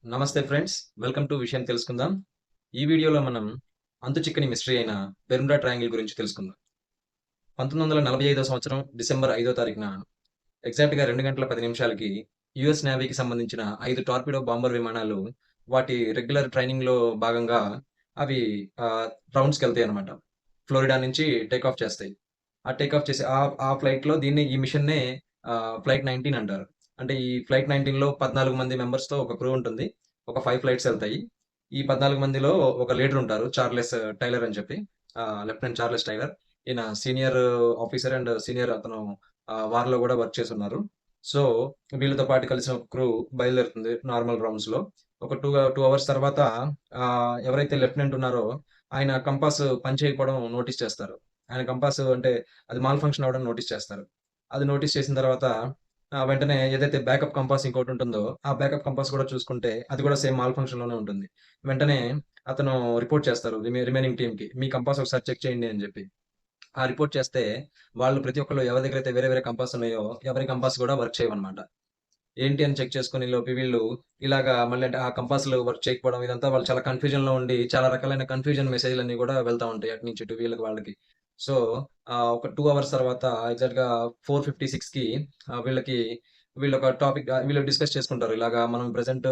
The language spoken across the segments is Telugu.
నమస్తే ఫ్రెండ్స్. వెల్కమ్ టు విషయం తెలుసుకుందాం. ఈ వీడియోలో మనం అంతుచిక్కని మిస్టరీ అయిన బెర్ముడా ట్రయాంగిల్ గురించి తెలుసుకుందాం. 1945 సంవత్సరం డిసెంబర్ 5 తారీఖున ఎగ్జాక్ట్‌గా 2 గంటల 10 నిమిషాలకి యూఎస్ నేవీకి సంబంధించిన 5 టార్పిడో బాంబర్ విమానాలు వాటి రెగ్యులర్ ట్రైనింగ్‌లో భాగంగా అవి రౌండ్స్‌కెళ్తాయన్నమాట. ఫ్లోరిడా నుంచి టేక్ ఆఫ్ చేస్తాయి. ఆ టేక్ ఆఫ్ చేసి ఆ ఫ్లైట్‌లో ఈ మిషన్‌నే ఫ్లైట్ 19 అంటారు. అంటే ఈ ఫ్లైట్ 19లో 14 మంది మెంబర్స్‌తో ఒక క్రూ ఉంటుంది. ఒక 5 ఫ్లైట్స్ ఎళ్తాయి. ఈ 14 మందిలో ఒక లీడర్ ఉంటారు. చార్లెస్ టైలర్ అని చెప్పి. Lieutenant Charles Tyler. ఈయన సీనియర్ ఆఫీసర్ అండ్ సీనియర్ అతను వార్‌లో గూడా వర్క్ చేసున్నారు. సో, వీళ్ళతో పాటు కలిసిన ఒక క్రూ బయలుదేరుతుంది నార్మల్ రౌండ్స్‌లో. ఒక 2 అవర్స్ తర్వాత ఎవరైతే లెఫ్టినెంట్ ఉన్నారో ఆయన కంపాస్ పని చేయకపోవడం నోటీస్ చేస్తారు. ఆయన కంపాస్ అంటే అది మాల్ ఫంక్షన్ అవ్వడం నోటీస్ చేస్తారు. అది నోటీస్ చేసిన తర్వాత వెంటనే ఏదైతే బ్యాకప్ కంపాస్ ఇంకోటుంటుందో, ఆ బ్యాకప్ కంపాస్ కూడా చూసుకుంటే అది కూడా సేమ్ మాల్ ఫంక్షన్‌లోనే ఉంటుంది. వెంటనే అతను రిపోర్ట్ చేస్తారు రిమైనింగ్ టీమ్‌కి. మీ కంపాస్ ఒకసారి చెక్ చేయండి అని జెప్పి. ఆ రిపోర్ట్ చేస్తే వాళ్ళు ప్రతి ఒక్కళ్ళు ఎవరి దగ్గరైతే వేరే వేరే కంపాస్ ఉన్నాయో, ఎవరి కంపాస్ కూడా వర్క్ చేయవన్నమాట. ఏంటి అని చెక్ చేసుకునే లోపు వీళ్ళు ఇలాగా మళ్ళీ అంటే ఆ కంపాస్‌లు వర్క్ చేయకపోవడం ఇదంతా వాళ్ళు చాలా కన్‌ఫ్యూజన్‌లో ఉండి చాలా రకాలైన కన్‌ఫ్యూజన్ మెసేజ్‌లన్నీ కూడా వెళ్తా ఉంటాయి. అటు నుంచి ఇటు వీళ్ళకి వాళ్ళకి. సో, ఒక 2 అవర్స్ తర్వాత ఎగ్జాక్ట్‌గా 4:56కి వీళ్ళకి వీళ్ళొక టాపిక్ వీళ్ళు డిస్కస్ చేసుకుంటారు. ఇలాగా మనం ప్రెజెంట్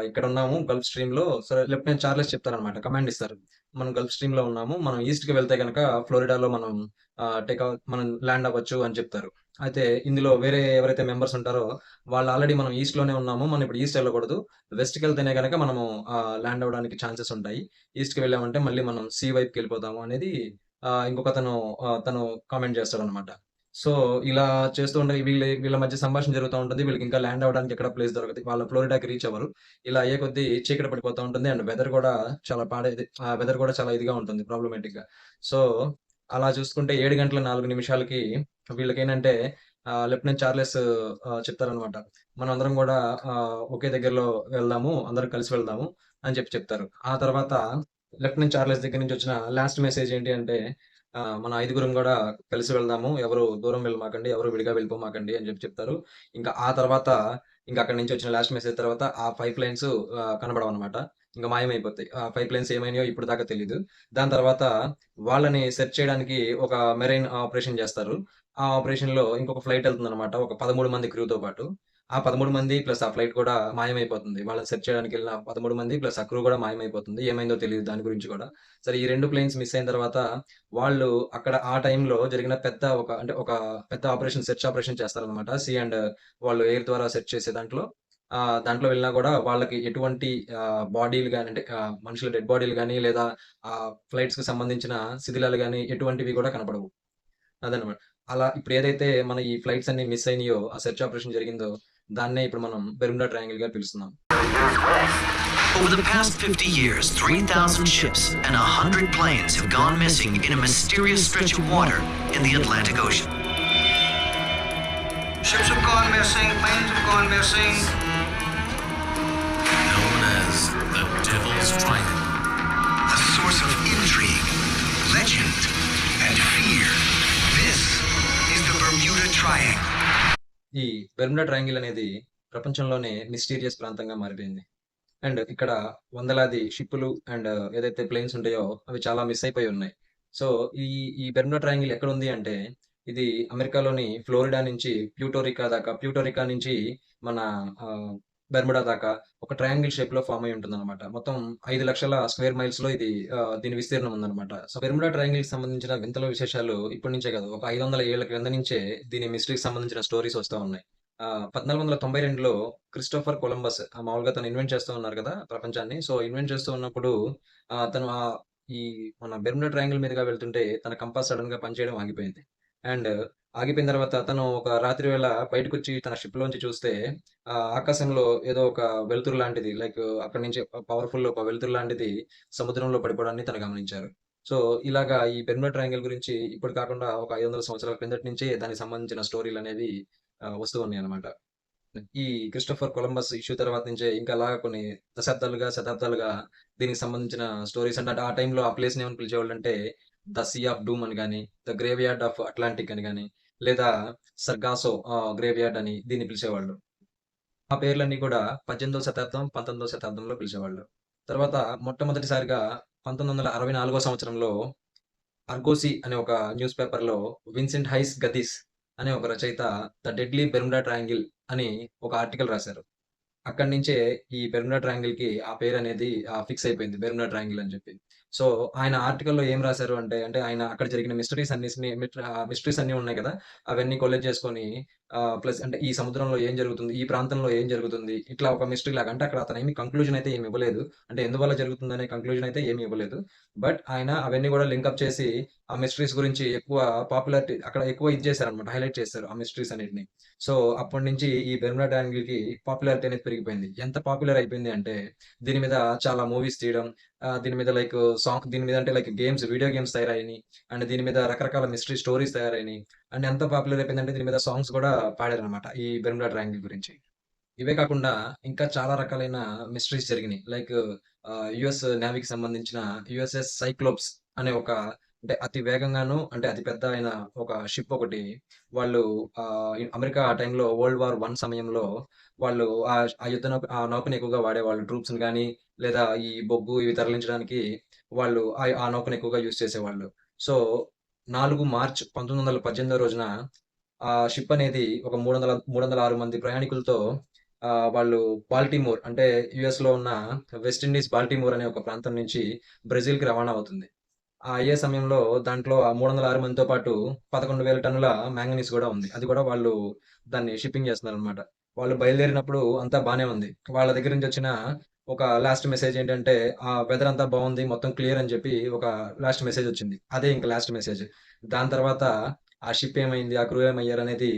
ఇక్కడున్నాము గల్ఫ్ స్ట్రీమ్‌లో సరే లెఫ్టినెంట్ చార్లెస్ చెప్తారనమాట. కమాండ్ ఇస్తారు. మనం గల్ఫ్ స్ట్రీమ్‌లో ఉన్నాము. మనం ఈస్ట్‌కి వెళ్తే గనక ఫ్లోరిడాలో మనం మనం ల్యాండ్ అవ్వచ్చు అని చెప్తారు. అయితే ఇందులో వేరే ఎవరైతే మెంబర్స్ ఉంటారో వాళ్ళు ఆల్రెడీ మనం ఈస్ట్‌లోనే ఉన్నాము. మనం ఇప్పుడు ఈస్ట్ ఎళ్ళకూడదు. వెస్ట్‌కెళ్తేనే గనక మనము ల్యాండ్ అవ్వడానికి ఛాన్సెస్ ఉంటాయి. ఈస్ట్‌కి వెళ్ళామంటే మళ్ళీ మనం సీ వైపుకెళ్ళిపోతాము అనేది ఇంకొకతను తను కామెంట్ చేస్తాడనమాట. సో, ఇలా చేస్తూ ఉండగా వీళ్ళ మధ్య సంభాషణ జరుగుతా ఉంటుంది. వీళ్ళకి ఇంకా ల్యాండ్ అవ్వడానికి ఎక్కడ ప్లేస్ దొరకదు. వాళ్ళు ఫ్లోరిడాకి రీచ్ అవ్వరు. ఇలా అయ్యే కొద్దీ చీకటి పడిపోతా ఉంటుంది. అండ్ వెదర్ కూడా చాలా వెదర్ కూడా చాలా ఇదిగా ఉంటుంది ప్రాబ్లమాటిక్‌గా. సో, అలా చూసుకుంటే 7 గంటల 4 నిమిషాలకి వీళ్ళకేంటంటే లెఫ్టినెంట్ చార్లెస్ చెప్తారనమాట. మనమందరం గూడా ఒకే దగ్గరలో వెళ్దాము. అందరం కలిసి వెళ్దాము అని చెప్తారు. ఆ తర్వాత లెఫ్టినెంట్ చార్లెస్ దగ్గర నుంచి వచ్చిన లాస్ట్ మెసేజ్ ఏంటి అంటే మన ఐదుగురం గూడా కలిసి వెళ్దాము. ఎవరు దూరం వెళ్ళమాకండి. ఎవరు విడిగా వెళ్ళిపోమాకండి అని చెప్తారు. ఇంకా ఆ తర్వాత అక్కడి నుంచి వచ్చిన లాస్ట్ మెసేజ్ తర్వాత ఆ 5 లైన్స్ కనబడవనమాట. ఇంక మాయమైపోతాయి. ఆ 5 లైన్స్ ఏమైనాయో ఇప్పటిదాకా తెలీదు. దాని తర్వాత వాళ్ళని సెర్చ్ చేయడానికి ఒక మెరైన్ ఆపరేషన్ జేస్తారు. ఆ ఆపరేషన్‌లో ఇంకొక ఫ్లైట్ ఎళ్తుందనమాట. ఒక 13 మంది క్రూతో పాటు. ఆ 13 మంది ప్లస్ ఆ ఫ్లైట్ కూడా మాయమైపోతుంది. వాళ్ళని సెర్చ్ చేయడానికెళ్ళిన 13 మంది ప్లస్ ఆ క్రూ గూడా మాయమైపోతుంది. ఏమైందో తెలీదు దాని గురించి గూడా. సరే ఈ 2 ప్లేన్స్ మిస్ అయిన తర్వాత వాళ్ళు అక్కడ ఆ టైంలో జరిగిన ఒక పెద్ద ఆపరేషన్ సెర్చ్ ఆపరేషన్ చేస్తారనమాట. సీ అండ్ వాళ్ళు ఎయిర్ ద్వారా సెర్చ్ చేసే దాంట్లో. దాంట్లో వెళ్ళినా గూడా వాళ్ళకి ఎటువంటి బాడీలు గాని అంటే మనుషుల డెడ్ బాడీలు గాని లేదా ఫ్లైట్స్‌కి సంబంధించిన శిథిలాలు గాని ఎటువంటివి గూడా కనపడవు. అదనమాట. అలా ఇప్పుడేదైతే మన ఈ ఫ్లైట్స్ అన్నీ మిస్ అయినాయో, ఆ సెర్చ్ ఆపరేషన్ జరిగిందో, దాన్నే ఇప్పుడు మనం బెర్ముడా ట్రయాంగిల్‌గా పిలుస్తున్నాం. Over the past 50 years, 3,000 ships and 100 planes have gone missing in a mysterious stretch of water in the Atlantic Ocean. Ships have gone missing, planes have gone missing. Known as the Devil's Triangle. A source of intrigue, legend, and fear. This is the Bermuda Triangle. ఈ బెర్ముడా ట్రయాంగిల్ అనేది ప్రపంచంలోనే మిస్టీరియస్ ప్రాంతంగా మారిపోయింది. అండ్ ఇక్కడ వందలాది షిప్పులు అండ్ ఏదైతే ప్లేన్స్ ఉంటాయో అవి చాలా మిస్ అయిపోయి ఉన్నాయి. సో, ఈ ఈ బెర్ముడా ట్రయాంగిల్ ఎక్కడుంది అంటే, ఇది అమెరికాలోని ఫ్లోరిడా నుంచి ప్యూర్టోరికా నుంచి మన ఆహ్, బెర్ముడా దాకా ఒక ట్రయాంగిల్ షేప్‌లో ఫార్మ్ అయ్యి ఉంటుందన్నమాట. మొత్తం 5,00,000 స్క్వేర్ మైల్స్‌లో దీని విస్తీర్ణం ఉందన్నమాట. సో, బెర్ముడా ట్రయాంగిల్‌కి సంబంధించిన వింతలు విశేషాలు ఇప్పటి నుంచే కాదు. ఒక 500 ఏళ్ల క్రింద నుంచే దీని మిస్టరీకి సంబంధించిన స్టోరీస్ వస్తా ఉన్నాయి. 1492లో క్రిస్టోఫర్ కొలంబస్ మామూలుగా తను ఇన్వెంట్ చేస్తూ ఉన్నారు కదా! ప్రపంచాన్ని. సో, ఇన్వెంట్ చేస్తూ ఉన్నప్పుడు తను ఈ మన బెర్ముడా ట్రయాంగిల్ మీదుగా వెళ్తుంటే తన కంపాస్ సడెన్‌గా పనిచేయడం ఆగిపోయింది. అండ్ ఆగిపోయిన తర్వాత తను ఒక రాత్రి వేళ బయటకొచ్చి తన షిప్‌లోంచి చూస్తే ఆకాశంలో ఏదో ఒక వెలుతురు లాంటిది అక్కడి నుంచి పవర్‌ఫుల్ ఒక వెలుతురు లాంటిది సముద్రంలో పడిపోవడాన్ని తను గమనించారు. సో, ఇలాగా ఈ బెర్ముడా ట్రయాంగిల్ గురించి ఇప్పుడు కాకుండా ఒక 500 సంవత్సరాల క్రిందటి నుంచే దానికి సంబంధించిన స్టోరీలనేవి వస్తూ ఉన్నాయన్నమాట. ఈ క్రిస్టోఫర్ కొలంబస్ ఇష్యూ తర్వాత నుంచే ఇంకా అలాగా కొన్ని శతాబ్దాలుగా దీనికి సంబంధించిన స్టోరీస్ అంటే ఆ టైంలో ఆ ప్లేస్‌ని ఏమని పిలిచేవాళ్ళంటే ద సీ ఆఫ్ డూమ్ అని గాని, the grave yard of Atlantic అని గాని, లేదా సర్గాసో గ్రేవ్ యార్డ్ అని దీన్ని పిలిచేవాళ్ళు. ఆ పేర్లన్నీ కూడా 18వ శతాబ్దం, 19వ శతాబ్దంలో పిలిచేవాళ్ళు. తర్వాత మొట్టమొదటిసారిగా 1964 సంవత్సరంలో 'అర్గోసి' అనే ఒక న్యూస్ పేపర్‌లో విన్సెంట్ హైస్ గదిస్ అనే ఒక రచయిత 'ద డెడ్లీ బెర్ముడా ట్రయాంగిల్' అని ఒక ఆర్టికల్ రాశారు. అక్కడి నుంచే ఈ బెర్ముడా ట్రయాంగిల్‌కి ఆ పేరనేది ఫిక్స్ అయిపోయింది. బెర్ముడా ట్రయాంగిల్ అని చెప్పి. సో, ఆయన ఆర్టికల్‌లో ఏం రాశారు అంటే, అంటే అక్కడ జరిగిన మిస్టరీస్ అన్నీ ఉన్నాయి కదా! అవన్నీ కొల్లెట్ చేసుకొని ప్లస్ అంటే ఈ సముద్రంలో ఏం జరుగుతుంది? ఈ ప్రాంతంలో ఏం జరుగుతుంది? ఇట్లా ఒక మిస్టరీ లాగా. అంటే అక్కడ అతనేమి కంక్లూజన్ అయితే ఏమి ఇవ్వలేదు. అంటే ఎందువల్ల జరుగుతుందనే కంక్లూజన్ అయితే ఏమి ఇవ్వలేదు. బట్ ఆయన అవన్నీ కూడా లింకప్ చేసి ఆ మిస్టరీస్ గురించి ఎక్కువ పాపులారిటీ అక్కడ ఎక్కువ ఇది చేశారన్నమాట. హైలైట్ చేశారు ఆ మిస్టరీస్ అన్నిటిని. సో, అప్పటినుంచి ఈ బెర్ముడా ట్రయాంగిల్‌కి పాపులారిటీ అనేది పెరిగిపోయింది. ఎంత పాపులర్ అయిపోయింది అంటే, దీని మీద చాలా మూవీస్ తీయడం, దీని మీద దీని మీద అంటే లైక్ వీడియో గేమ్స్ తయారయినియి. అండ్ దీని మీద రకరకాల మిస్టరీ స్టోరీస్ తయారైనియి. అండ్ ఎంత పాపులర్ అయిపోయిందంటే దీని మీద సాంగ్స్ కూడా పాడారనమాట. ఈ బెర్ముడా ట్రయాంగిల్ గురించి. ఇవే కాకుండా ఇంకా చాలా రకాలైన మిస్టరీస్ జరిగినియి. యూఎస్ నేవీకి సంబంధించిన యూఎస్ఎస్ సైక్లోప్స్ అనే ఒక అంటే అతి వేగంగాను అంటే అతి పెద్ద అయిన ఒక షిప్ ఒకటి వాళ్ళు అమెరికా ఆ టైంలో వరల్డ్ వార్ 1 సమయంలో వాళ్ళు ఆ ఆ నౌకని ఎక్కువగా వాడేవాళ్ళు. ట్రూప్స్‌ని గాని, లేదా ఈ బొగ్గు ఇవి తరలించడానికి వాళ్ళు ఆ నౌకను ఎక్కువగా యూజ్ చేసేవాళ్ళు. సో, 4 మార్చ్ 1918 రోజున ఆ షిప్ అనేది ఒక 306 మంది ప్రయాణికులతో వాళ్ళు బాల్టిమోర్ అంటే యూఎస్‌లో ఉన్న వెస్ట్ ఇండీస్ బాల్టిమోర్ అనే ఒక ప్రాంతం నుంచి బ్రెజిల్‌కి రవాణా అవుతుంది. అయ్యే సమయంలో దాంట్లో ఆ 306 మందితో పాటు 11,000 టన్నుల మాంగనీస్ గూడా ఉంది. అది కూడా వాళ్ళు దాన్ని షిప్పింగ్ చేస్తున్నారనమాట. వాళ్ళు బయలుదేరినప్పుడు అంతా బానే ఉంది. వాళ్ళ దగ్గర నుంచి వచ్చిన ఒక లాస్ట్ మెసేజ్ ఏంటంటే, వెదర్ అంతా బావుంది. మొత్తం క్లియర్ అని చెప్పి ఒక లాస్ట్ మెసేజ్ వచ్చింది. అదే ఇంక లాస్ట్ మెసేజ్. దాని తర్వాత ఆ షిప్ ఏమైంది? ఆ క్రూ ఏమయ్యారనేది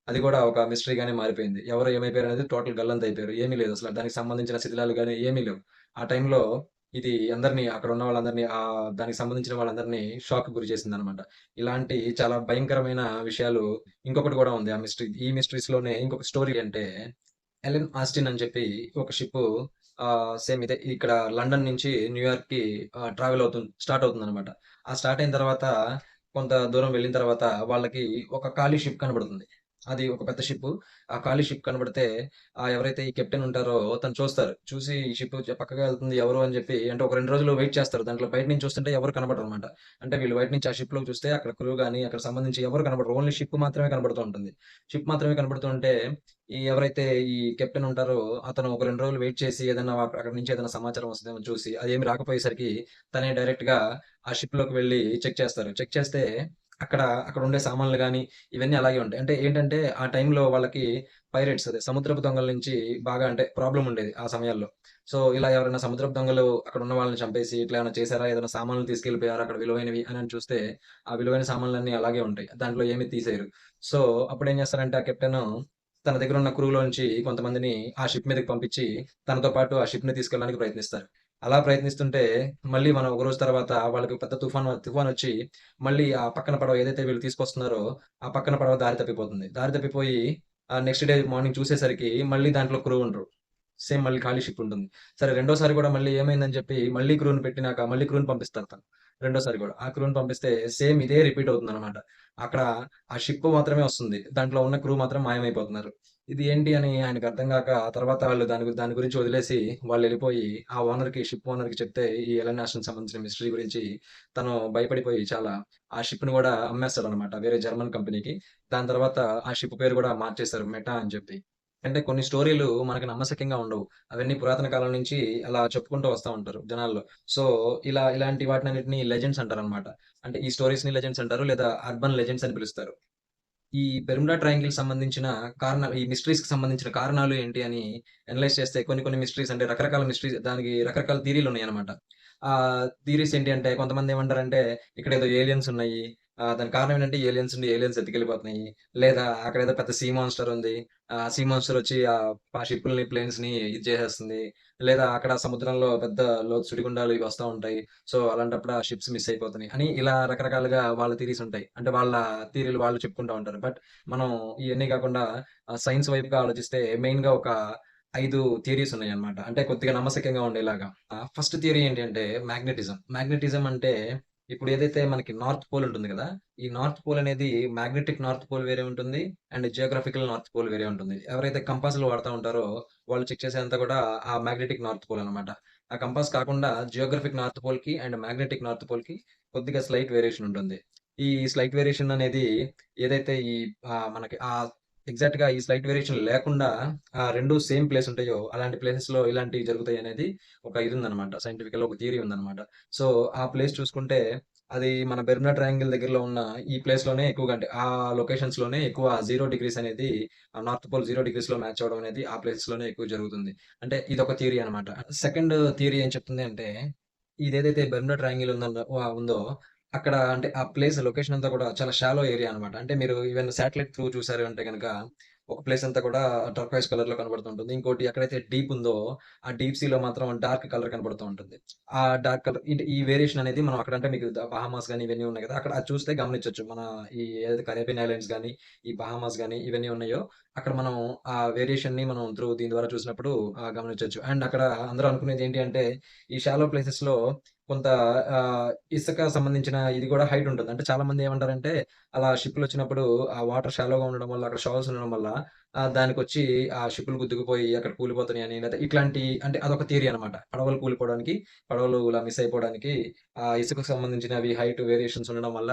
అది కూడా ఒక మిస్టరీగానే మారిపోయింది. ఎవరు ఏమైపోయారనేది టోటల్ గల్లంతయిపోయారు. ఏమీ లేదు అసల. దానికి సంబంధించిన శిథిలాలు గాని ఏమీ లేవు. ఆ టైంలో ఇది అందరిని అక్కడున్న వాళ్ళందరిని దానికి సంబంధించిన వాళ్ళందరినీ షాక్‌కి గురి చేసిందనమాట. ఇలాంటి చాలా భయంకరమైన విషయాలు ఇంకొకటి గూడా ఉంది. ఈ మిస్టరీస్‌లోనే ఇంకొక స్టోరీ అంటే, ఎలెన్ ఆస్టిన్ అని చెప్పి ఒక షిప్పు సేమ్ ఇదే ఇక్కడ లండన్ నుంచి న్యూయార్క్‌కి స్టార్ట్ అవుతుందనమాట. ఆ స్టార్ట్ అయిన తర్వాత కొంత దూరం వెళ్ళిన తర్వాత వాళ్ళకి ఒక ఖాళీ షిప్ కనబడుతుంది. అది ఒక పెద్ద షిప్పు. ఆ ఖాళీ షిప్ కనబడితే ఎవరైతే ఈ కెప్టెన్ ఉంటారో తను చూస్తారు. చూసి ఈ షిప్ పక్కగా వెళ్తుంది ఎవరు అని చెప్పి అంటే ఒక 2 రోజులు వెయిట్ చేస్తారు. దాంట్లో బయట నుంచి చూస్తుంటే ఎవరు కనపడరనమాట. అంటే వీళ్ళు బయట నుంచి ఆ షిప్‌లోకి చూస్తే అక్కడ క్రూ గాని, అక్కడ సంబంధించి ఎవరు కనపడరు. ఓన్లీ షిప్ మాత్రమే కనపడుతూ ఉంటుంది. షిప్ మాత్రమే కనపడుతూ ఉంటే ఎవరైతే ఈ కెప్టెన్ ఉంటారో అతను ఒక 2 రోజులు వెయిట్ చేసి ఏదన్నా అక్కడి నుంచి ఏదైనా సమాచారం వస్తదేమో చూసి అదేమి రాకపోయేసరికి తనే డైరెక్ట్‌గా ఆ షిప్‌లోకి వెళ్లి చెక్ చేస్తారు. చెక్ చేస్తే అక్కడుండే సామాన్లు గాని ఇవన్నీ అలాగే ఉంటాయి. అంటే ఏంటంటే ఆ టైంలో వాళ్ళకి సముద్రపు దొంగల నుంచి బాగా అంటే ప్రాబ్లమ్ ఉండేది ఆ సమయాల్లో. సో, ఇలా ఎవరైనా సముద్రపు దొంగలు అక్కడున్న వాళ్ళని చంపేసి ఇట్లా ఏమైనా చేశారా? ఏదైనా సామాన్లు తీసుకెళ్ళిపోయారా అక్కడ విలువైనవి అని చూస్తే, ఆ విలువైన సామాన్లన్నీ అలాగే ఉంటాయి. దాంట్లో ఏమి తీసేయరు. సో, అప్పుడేం చేస్తారంటే ఆ కెప్టెను తన దగ్గరున్న క్రూలోంచి కొంతమందిని ఆ షిప్ మీదకి పంపించి, తనతో పాటు ఆ షిప్‌ని తీసుకెళ్ళడానికి ప్రయత్నిస్తారు. అలా ప్రయత్నిస్తుంటే మళ్ళీ మనం ఒక రోజు తర్వాత వాళ్ళకి పెద్ద తుఫానొచ్చి మళ్ళీ ఆ పక్కన పడవ ఏదైతే వీళ్ళు తీసుకొస్తున్నారో, ఆ పక్కన పడవ దారి తప్పిపోతుంది. దారి తప్పిపోయి నెక్స్ట్ డే మార్నింగ్ చూసేసరికి మళ్ళీ దాంట్లో క్రూ ఉండరు. సేమ్ మళ్ళీ ఖాళీ షిప్ ఉంటుంది. సరే రెండోసారి గూడా మళ్ళీ ఏమైందని చెప్పి మళ్ళీ క్రూని పెట్టినాక మళ్ళీ క్రూని పంపిస్తారు తను. రెండోసారి గూడా. ఆ క్రూని పంపిస్తే సేమ్ ఇదే రిపీట్ అవుతుందనమాట. అక్కడ ఆ షిప్ మాత్రమే వస్తుంది. దాంట్లో ఉన్న క్రూ మాత్రం మాయమైపోతున్నారు. ఇది ఏంటి అని ఆయనకు అర్థం గాక ఆ తర్వాత వాళ్ళు దాని గురించి వదిలేసి వాళ్ళెళ్ళిపోయి షిప్ ఓనర్‌కి చెప్తే ఈ ఎలెన్ ఆస్టిన్‌కి సంబంధించిన మిస్టరీ గురించి తను భయపడిపోయి చాలా ఆ షిప్‌ని గూడా అమ్మేస్తాడనమాట వేరే జర్మన్ కంపెనీకి. దాని తర్వాత ఆ షిప్ పేరు గూడా మార్చేశారు మెటా అని చెప్పి. అంటే కొన్ని స్టోరీలు మనకు నమ్మశక్యంగా ఉండవు. అవన్నీ పురాతన కాలం నుంచి అలా చెప్పుకుంటూ వస్తా ఉంటారు జనాల్లో. సో, ఇలాంటి వాటినన్నిటిని లెజెండ్స్ అంటారనమాట. అంటే ఈ స్టోరీస్‌ని లెజెండ్స్ అంటారు. లేదా అర్బన్ లెజెండ్స్ అని పిలుస్తారు. ఈ బెర్ముడా ట్రయాంగిల్ సంబంధించిన ఈ మిస్టరీస్‌కి సంబంధించిన కారణాలు ఏంటి అని అనలైజ్ చేస్తే కొన్ని కొన్ని మిస్టరీస్ అంటే రకరకాల మిస్టరీస్ దానికి రకరకాల థియరీలున్నాయన్నమాట. థియరీస్ ఏంటి అంటే కొంతమంది ఏమంటారంటే ఇక్కడేదో ఏలియన్స్ ఉన్నాయి. దానికి కారణం ఏంటంటే ఏలియన్స్ ఎత్తుకెళ్ళిపోతున్నాయి. లేదా అక్కడేదో పెద్ద సీ మాన్స్టర్ ఉంది. సీ మాన్స్టర్ వచ్చి ఆ షిప్పుల్ని, ప్లేన్స్‌ని ఇది చేసేస్తుంది. లేదా అక్కడ సముద్రంలో పెద్ద లోతు సుడిగుండాలు ఇవి వస్తా ఉంటాయి. సో, అలాంటప్పుడు ఆ షిప్స్ మిస్ అయిపోతున్నాయి అని ఇలా రకరకాలుగా వాళ్ళ థియరీస్ ఉంటాయి. అంటే వాళ్ళ థియరీలు వాళ్ళు చెప్పుకుంటా ఉంటారు. బట్ మనం ఇయన్నీ కాకుండా సైన్స్ వైపుగా ఆలోచిస్తే మెయిన్‌గా ఒక 5 థియరీస్ ఉన్నాయన్నమాట. అంటే కొద్దిగా నమ్మశక్యంగా ఉండేలాగా. ఫస్ట్ థియరీ ఏంటి అంటే మ్యాగ్నెటిజం. మ్యాగ్నెటిజం అంటే ఇప్పుడు ఏదైతే మనకి నార్త్ పోల్ ఉంటుంది కదా! ఈ నార్త్ పోల్ అనేది మ్యాగ్నెటిక్ నార్త్ పోల్ వేరే ఉంటుంది. అండ్ జియోగ్రాఫికల్ నార్త్ పోల్ వేరే ఉంటుంది. ఎవరైతే కంపాస్‌లు వాడుతా ఉంటారో వాళ్ళు చెక్ చేసేదంతా కూడా ఆ మ్యాగ్నెటిక్ నార్త్ పోల్ అనమాట. ఆ కంపాస్ కాకుండా జియోగ్రాఫిక్ నార్త్ పోల్‌కి అండ్ మ్యాగ్నెటిక్ నార్త్ పోల్‌కి కొద్దిగా స్లైట్ వేరియేషన్ ఉంటుంది. ఈ స్లైట్ వేరియేషన్ అనేది ఏదైతే మనకి ఎగ్జాక్ట్‌గా ఈ స్లైట్ వేరియేషన్ లేకుండా 2 సేమ్ ప్లేస్ ఉంటాయో అలాంటి ప్లేసెస్‌లో ఇలాంటివి జరుగుతాయనేది ఒక ఇది ఉందన్నమాట. సైంటిఫికల్‌గా ఒక థియరీ ఉందన్నమాట. సో, ఆ ప్లేస్ చూసుకుంటే అది మన బెర్ముడా ట్రయాంగిల్ దగ్గరలో ఉన్న ఈ ప్లేస్‌లోనే ఎక్కువగా అంటే ఆ లొకేషన్స్‌లోనే ఎక్కువ 0 డిగ్రీస్ అనేది నార్త్ పోల్ 0 డిగ్రీస్‌లో మ్యాచ్ అవ్వడం అనేది ఆ ప్లేసెస్‌లోనే ఎక్కువ జరుగుతుంది. అంటే ఇదొక థియరీ అన్నమాట. సెకండ్ థియరీ ఏం చెప్తుంది అంటే ఇదేదైతే బెర్ముడా ట్రయాంగిల్ ఉందో అక్కడ అంటే ఆ ప్లేస్ లొకేషన్ అంతా కూడా చాలా షాలో ఏరియా అన్నమాట. అంటే మీరు ఈవెన్ సాటిలైట్ త్రూ చూసారు అంటే గనక ఒక ప్లేస్ అంతా కూడా టర్క్వైస్ కలర్‌లో కనబడుతుంటుంది. ఇంకోటి ఎక్కడైతే డీప్ ఉందో ఆ డీప్ సీలో మాత్రం డార్క్ కలర్ కనబడుతూ ఉంటుంది. ఆ డార్క్ కలర్ ఈ వేరియేషన్ అనేది మనం అక్కడంటే మీకు బహామాస్ గాని ఇవన్నీ ఉన్నాయి కదా! అక్కడ అది చూస్తే గమనించొచ్చు. మన ఈ ఏదైతే కరేబియన్ ఐలాండ్స్ గాని, ఈ బహామాస్ గాని ఇవన్నీ ఉన్నాయో అక్కడ మనం ఆ వేరియేషన్‌ని మనం దీని ద్వారా చూసినప్పుడు గమనించొచ్చు. అండ్ అక్కడ అందరూ అనుకునేది ఏంటి అంటే ఈ షాలో ప్లేసెస్‌లో కొంత ఇసుక సంబంధించిన ఇది కూడా హైట్ ఉంటుంది. అంటే చాలామంది ఏమంటారంటే అలా షిప్‌లొచ్చినప్పుడు ఆ వాటర్ షాలోగా ఉండడం వల్ల అక్కడ షాల్స్ ఉండడం వల్ల దానికొచ్చి ఆ షిప్పులు గుద్దుకుపోయి అక్కడ కూలిపోతున్నాయని లేదా ఇట్లాంటి అంటే అదొక థియరీ అనమాట. పడవలు కూలిపోవడానికి, పడవలు ఇలా మిస్ అయిపోవడానికి ఇసుకకు సంబంధించినవి హైట్ వేరియేషన్స్ ఉండడం వల్ల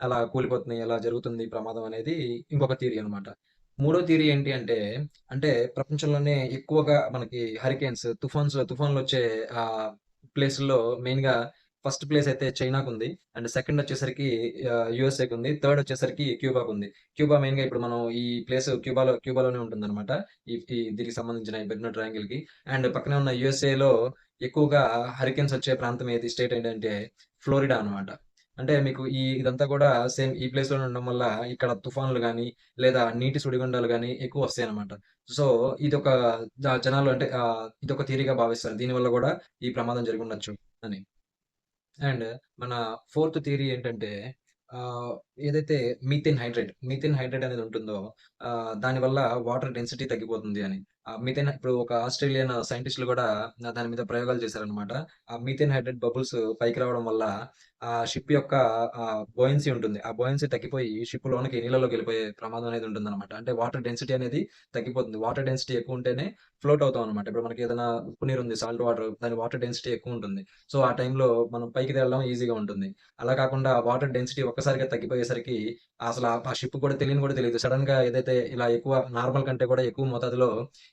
అలా కూలిపోతున్నాయి. అలా జరుగుతుంది ప్రమాదం అనేది ఇంకొక థియరీ అనమాట. మూడో థియరీ ఏంటి అంటే ప్రపంచంలోనే ఎక్కువగా మనకి హరికేన్స్, తుఫాన్‌లొచ్చే ప్లేసుల్లో మెయిన్‌గా ఫస్ట్ ప్లేస్ అయితే చైనాకుంది. అండ్ సెకండ్ వచ్చేసరికి యూఎస్ఏకుంది. థర్డ్ వచ్చేసరికి క్యూబాకుంది. క్యూబా మెయిన్‌గా ఇప్పుడు మనం ఈ ప్లేస్ క్యూబాలోనే ఉంటుందన్నమాట. ఈ ఈ దీనికి సంబంధించిన ఈ బెర్ముడా ట్రయాంగిల్‌కి. అండ్ పక్కనే ఉన్న యూఎస్ఏలో ఎక్కువగా హరికేన్స్ వచ్చే ప్రాంతం స్టేట్ ఏంటంటే ఫ్లోరిడా అన్నమాట. అంటే మీకు ఇదంతా కూడా సేమ్ ఈ ప్లేస్‌లోనే ఉండడం వల్ల ఇక్కడ తుఫాన్లు గాని, లేదా నీటి సుడిగుండాలు గాని ఎక్కువొస్తాయన్నమాట. సో, ఇదొక జనాలు అంటే ఇదొక థియరీగా భావిస్తారు. దీనివల్ల గూడా ఈ ప్రమాదం జరిగుండొచ్చు అని. అండ్ మన ఫోర్త్ థియరీ ఏంటంటే ఆహ్, ఏదైతే మీథేన్ హైడ్రేట్ అనేది ఉంటుందో దానివల్ల వాటర్ డెన్సిటీ తగ్గిపోతుంది అని. మీథేన్ ఇప్పుడు ఒక ఆస్ట్రేలియన్ సైంటిస్ట్‌లు గూడా దాని మీద ప్రయోగాలు చేశారనమాట. ఆ మీథేన్ హైడ్రేట్ బబుల్స్ పైకి రావడం వల్ల ఆ షిప్ యొక్క బోయన్సీ ఉంటుంది. ఆ బోయన్సీ తగ్గిపోయి షిప్ లోనకి నీళ్ళలోకి వెళ్ళిపోయే ప్రమాదం అనేది ఉంటుందనమాట. అంటే వాటర్ డెన్సిటీ అనేది తగ్గిపోతుంది. వాటర్ డెన్సిటీ ఎక్కువ ఉంటేనే ఫ్లోట్ అవుతాం అనమాట. ఇప్పుడు మనకి ఏదైనా ఉప్పు నీరు ఉంది సాల్ట్ వాటర్ దాని వాటర్ డెన్సిటీ ఎక్కువ ఉంటుంది. సో, ఆ టైంలో మనం పైకి తేలడం ఈజీగా ఉంటుంది. అలా కాకుండా వాటర్ డెన్సిటీ ఒక్కసారిగా తగ్గిపోయేసరికి అసలు ఆ షిప్ కూడా తెలియని కూడా తెలీదు. సడెన్‌గా ఏదైతే ఇలా ఎక్కువ నార్మల్ కంటే కూడా ఎక్కువ మోతాదులో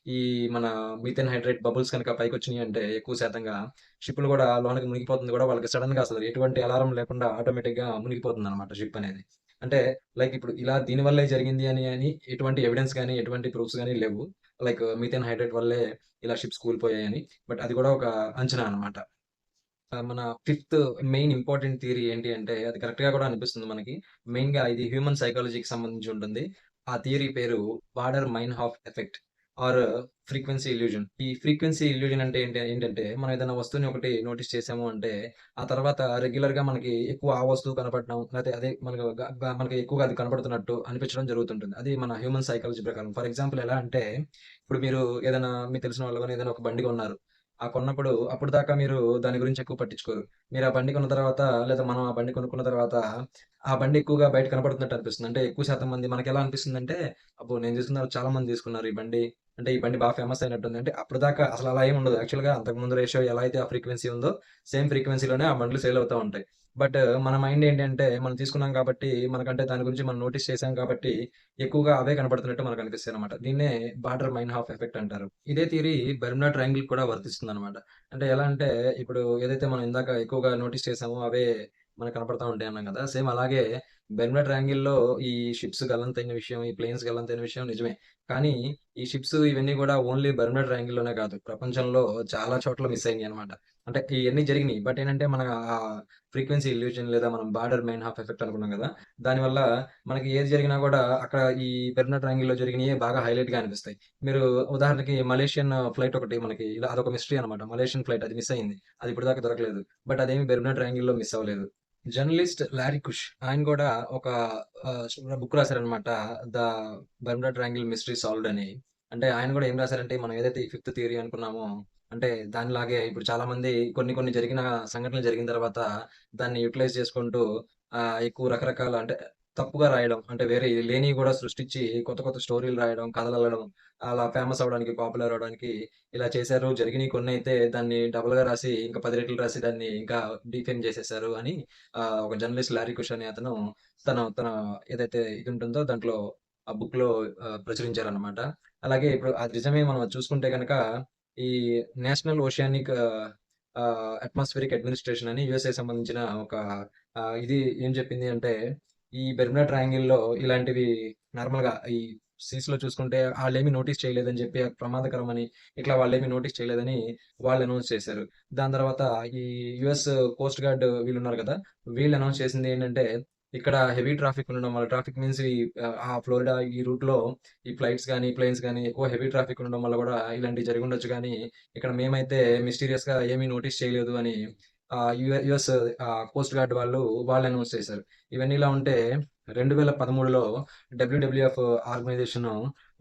ఈ మన మీథేన్ హైడ్రేట్ బబుల్స్ కనుక పైకొచ్చినియంటే ఎక్కువ శాతంగా షిప్‌లు గూడా లోనకి మునిగిపోతుంది గూడా వాళ్ళకి సడెన్‌గా అసలు ఎటువంటి అలారం లేకుండా ఆటోమేటిక్‌గా మునిగిపోతుందనమాట షిప్ అనేది. అంటే లైక్ ఇప్పుడు ఇలా దీని వల్లే జరిగింది అని ఎటువంటి ఎవిడెన్స్ గాని, ఎటువంటి ప్రూఫ్స్ గాని లేవు. లైక్ మీథేన్ హైడ్రేట్ వల్లే ఇలా షిప్స్ కూలిపోయాయని. బట్ అది కూడా ఒక అంచనా అనమాట. మన ఫిఫ్త్ మెయిన్ ఇంపార్టెంట్ థియరీ ఏంటి అంటే, అది కరెక్ట్‌గా కూడా అనిపిస్తుంది మనకి. మెయిన్‌గా ఇది హ్యూమన్ సైకాలజీకి సంబంధించి ఉంటుంది. ఆ థియరీ పేరు Baader Meinhof effect or frequency illusion. ఈ ఫ్రీక్వెన్సీ ఇల్యూజన్ అంటే ఏంటంటే, మనం ఏదైనా వస్తువుని ఒకటి నోటీస్ చేసాము అంటే, ఆ తర్వాత రెగ్యులర్‌గా మనకి ఎక్కువ ఆ వస్తువు కనపడడం, లేతే అదే మనకు మనకి ఎక్కువగా అది కనపడుతున్నట్టు అనిపించడం జరుగుతుంటుంది. అది మన హ్యూమన్ సైకాలజీ ప్రకారం. ఫర్ ఎగ్జాంపుల్ ఎలా అంటే, ఇప్పుడు మీరు ఏదైనా మీకు తెలిసిన వాళ్ళు గాని ఏదైనా ఒక బండి కొన్నారు. కొన్నప్పుడు అప్పటిదాకా మీరు దాని గురించి ఎక్కువ పట్టించుకోరు. మీరు ఆ బండి కొన్న తర్వాత లేదా మనం ఆ బండి కొనుక్కున్న తర్వాత, ఆ బండి ఎక్కువగా బయట కనపడుతున్నట్టు అనిపిస్తుంది. అంటే ఎక్కువ శాతం మంది మనకెలా అనిపిస్తుందంటే, అబ్బో! నేను తీసుకున్న చాలా మంది తీసుకున్నారు ఈ బండి. అంటే ఈ బండి బాగా ఫేమస్ అయినట్టుంది. అంటే అప్పటిదాకా అసలు అలా ఏమి ఉండదు. యాక్చువల్‌గా అంతకుముందు రేషియో ఎలా అయితే ఆ ఫ్రీక్వెన్సీ ఉందో, సేమ్ ఫ్రీక్వెన్సీలోనే ఆ బండ్లు సేల్ అవుతా ఉంటాయి. బట్ మన మైండ్ ఏంటంటే, మనం తీసుకున్నాం కాబట్టి, మనకంటే దాని గురించి మనం నోటీస్ చేసాం కాబట్టి, ఎక్కువగా అవే కనపడుతున్నట్టు మనకనిపిస్తాయనమాట. దీన్నే బార్డర్ మైన్‌హాఫ్ ఎఫెక్ట్ అంటారు. ఇదే థియరీ బెర్ముడా ట్రయాంగిల్‌కి కూడా వర్తిస్తుందనమాట. అంటే ఎలా అంటే, ఇప్పుడు ఏదైతే మనం ఇందాక ఎక్కువగా నోటీస్ చేసామో అవే మనకు కనపడతా ఉంటాయి అన్నాం కదా! సేమ్ అలాగే బెర్ముడా ట్రయాంగిల్‌లో ఈ షిప్స్ గల్లంతైన విషయం, ఈ ప్లేన్స్ గల్లంతైన విషయం నిజమే. కానీ ఈ షిప్స్ ఇవన్నీ గూడా ఓన్లీ బెర్ముడా ట్రయాంగిల్‌లోనే కాదు. ప్రపంచంలో చాలా చోట్ల మిస్ అయినాయన్నమాట. అంటే ఇయన్నీ జరిగినియి. బట్ ఏంటంటే మన ఫ్రీక్వెన్సీ ఇల్యూజన్ లేదా మనం బార్డర్ మైన్‌హాఫ్ ఎఫెక్ట్ అనుకున్నాం గదా! దానివల్ల మనకి ఏది జరిగినా గూడా అక్కడ ఈ బెర్ముడా ట్రయాంగిల్‌లో జరిగినయే బాగా హైలైట్‌గా అనిపిస్తాయి. మీరు ఉదాహరణకి మలేషియన్ ఫ్లైట్ ఒకటి మనకి ఇలా అదొక మిస్టరీ అన్నమాట. మలేషియన్ ఫ్లైట్ అది మిస్ అయింది. అది ఇప్పటిదాకా దొరకలేదు. బట్ అదేమి బెర్ముడా ట్రయాంగిల్‌లో మిస్ అవ్వలేదు. జర్నలిస్ట్ లారీ కుష్ ఆయన గూడా ఒక బుక్ రాసారనమాట. 'The Bermuda triangle mystery solved' అని. అంటే ఆయన గూడా ఏం రాసారంటే మనం ఏదైతే ఈ ఫిఫ్త్ థియరీ అనుకున్నామో అంటే దానిలాగే ఇప్పుడు చాలామంది కొన్ని జరిగిన సంఘటనలు జరిగిన తర్వాత దాన్ని యుటిలైజ్ చేసుకుంటూ ఎక్కువ రకరకాల అంటే తప్పుగా రాయడం. అంటే వేరే లేనివి గూడా సృష్టించి కొత్త స్టోరీలు రాయడం, కథలల్లడం అలా ఫేమస్ అవ్వడానికి, పాపులర్ అవ్వడానికి ఇలా చేశారు. జరిగినయి కొన్నైతే దాన్ని డబుల్‌గా రాసి ఇంకా 10 రెట్లు రాసి దాన్ని ఇంకా డీఫేమ్ చేసేశారు అని ఒక జర్నలిస్ట్ 'లారీ కుష్' అనే అతను తన ఏదైతే ఇది ఉంటుందో దాంట్లో ఆ బుక్‌లో ప్రచురించారనమాట. అలాగే ఇప్పుడు అది నిజమే మనం అది చూసుకుంటే గనక ఈ నేషనల్ ఓషియానిక్ అట్మాస్ఫియరిక్ అడ్మినిస్ట్రేషన్ అని యూఎస్ఏ సంబంధించిన ఒక ఇది ఏం చెప్పింది అంటే, ఈ బెర్ముడా ట్రయాంగిల్‌లో ఇలాంటివి నార్మల్‌గా ఈ సీస్‌లో చూసుకుంటే ఆళ్ళేమి నోటీస్ చేయలేదని చెప్పి అది ప్రమాదకరమని, ఇట్లా వాళ్ళేమి నోటీస్ చేయలేదని వాళ్ళు అనౌన్స్ చేశారు. దాని తర్వాత ఈ యూఎస్ కోస్ట్ గార్డ్ వీళ్ళున్నారు కదా! వీళ్ళు అనౌన్స్ చేసింది ఏంటంటే, ఇక్కడ హెవీ ట్రాఫిక్ ఉండడం వల్ల ట్రాఫిక్ మీన్స్ ఈ ఆ ఫ్లోరిడా ఈ రూట్‌లో ఈ ఫ్లైట్స్ గానీ, ప్లేన్స్ గానీ ఎక్కువ హెవీ ట్రాఫిక్ ఉండడం వల్ల గూడా ఇలాంటివి జరిగుండొచ్చు గానీ, ఇక్కడ మేమైతే మిస్టీరియస్‌గా ఏమీ నోటీస్ చేయలేదు అని యూఎస్ కోస్ట్ గార్డ్ వాళ్ళు అనౌన్స్ చేశారు. ఇవన్నీ ఇలా ఉంటే 2013లో డబ్ల్యూడబ్ల్యూఎఫ్ ఆర్గనైజేషన్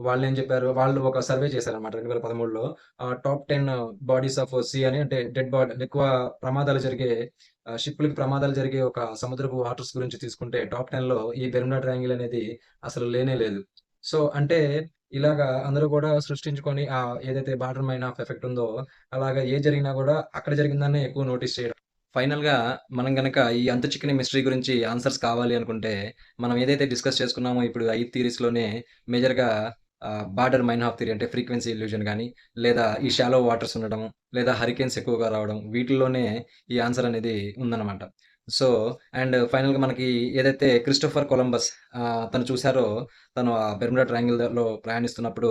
వాళ్ళేం చెప్పారు, వాళ్ళు ఒక సర్వే చేశారన్నమాట 2013లో. టాప్ 10 బాడీస్ ఆఫ్ సీ అని అంటే డెడ్ బాడీ ఎక్కువ ప్రమాదాలు జరిగే షిప్‌లకి ప్రమాదాలు జరిగే ఒక సముద్రపు వాటర్స్ గురించి తీసుకుంటే టాప్ 10లో ఈ బెర్ముడా ట్రయాంగిల్ అనేది అసలు లేనే లేదు. సో, అంటే ఇలాగా అందరూ కూడా సృష్టించుకొని ఏదైతే బార్డర్ మైన్ ఆఫ్ ఎఫెక్ట్ ఉందో అలాగా ఏది జరిగినా గూడా అక్కడ జరిగిన దాన్నే ఎక్కువ నోటీస్ చేయడం. ఫైనల్‌గా మనం గనక ఈ అంతు చిక్కని మిస్టరీ గురించి ఆన్సర్స్ కావాలి అనుకుంటే, మనం ఏదైతే డిస్కస్ చేసుకున్నామో ఇప్పుడు 5 థియరీస్‌లోనే మేజర్‌గా బార్డర్ మైన్ హాఫ్ థియరీ అంటే ఫ్రీక్వెన్సీ ఇల్యూజన్ గాని, లేదా ఈ షాలో వాటర్స్ ఉండడం, లేదా హరికేన్స్ ఎక్కువగా రావడం వీటిల్లోనే ఈ ఆన్సర్ అనేది ఉందన్నమాట. సో, అండ్ ఫైనల్‌గా మనకి ఏదైతే క్రిస్టోఫర్ కొలంబస్ తను చూసారో, తను ఆ బెర్ముడా ట్రయాంగిల్‌లో ప్రయాణిస్తున్నప్పుడు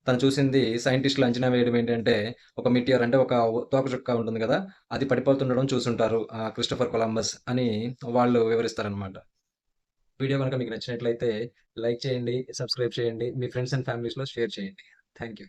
తను చూసింది సైంటిస్ట్‌లు అంచనా వేయడం ఏంటంటే, ఒక మిటియోర్ అంటే ఒక తోకచుక్క ఉంటుంది గదా! అది పడిపోతుండడం చూసుంటారు క్రిస్టోఫర్ కొలంబస్ అని వాళ్ళు వివరిస్తారనమాట. వీడియో గనుక మీకు నచ్చినట్లయితే లైక్ చేయండి, సబ్స్క్రైబ్ చేయండి. మీ ఫ్రెండ్స్ అండ్ ఫ్యామిలీస్‌లో షేర్ చేయండి. Thank you.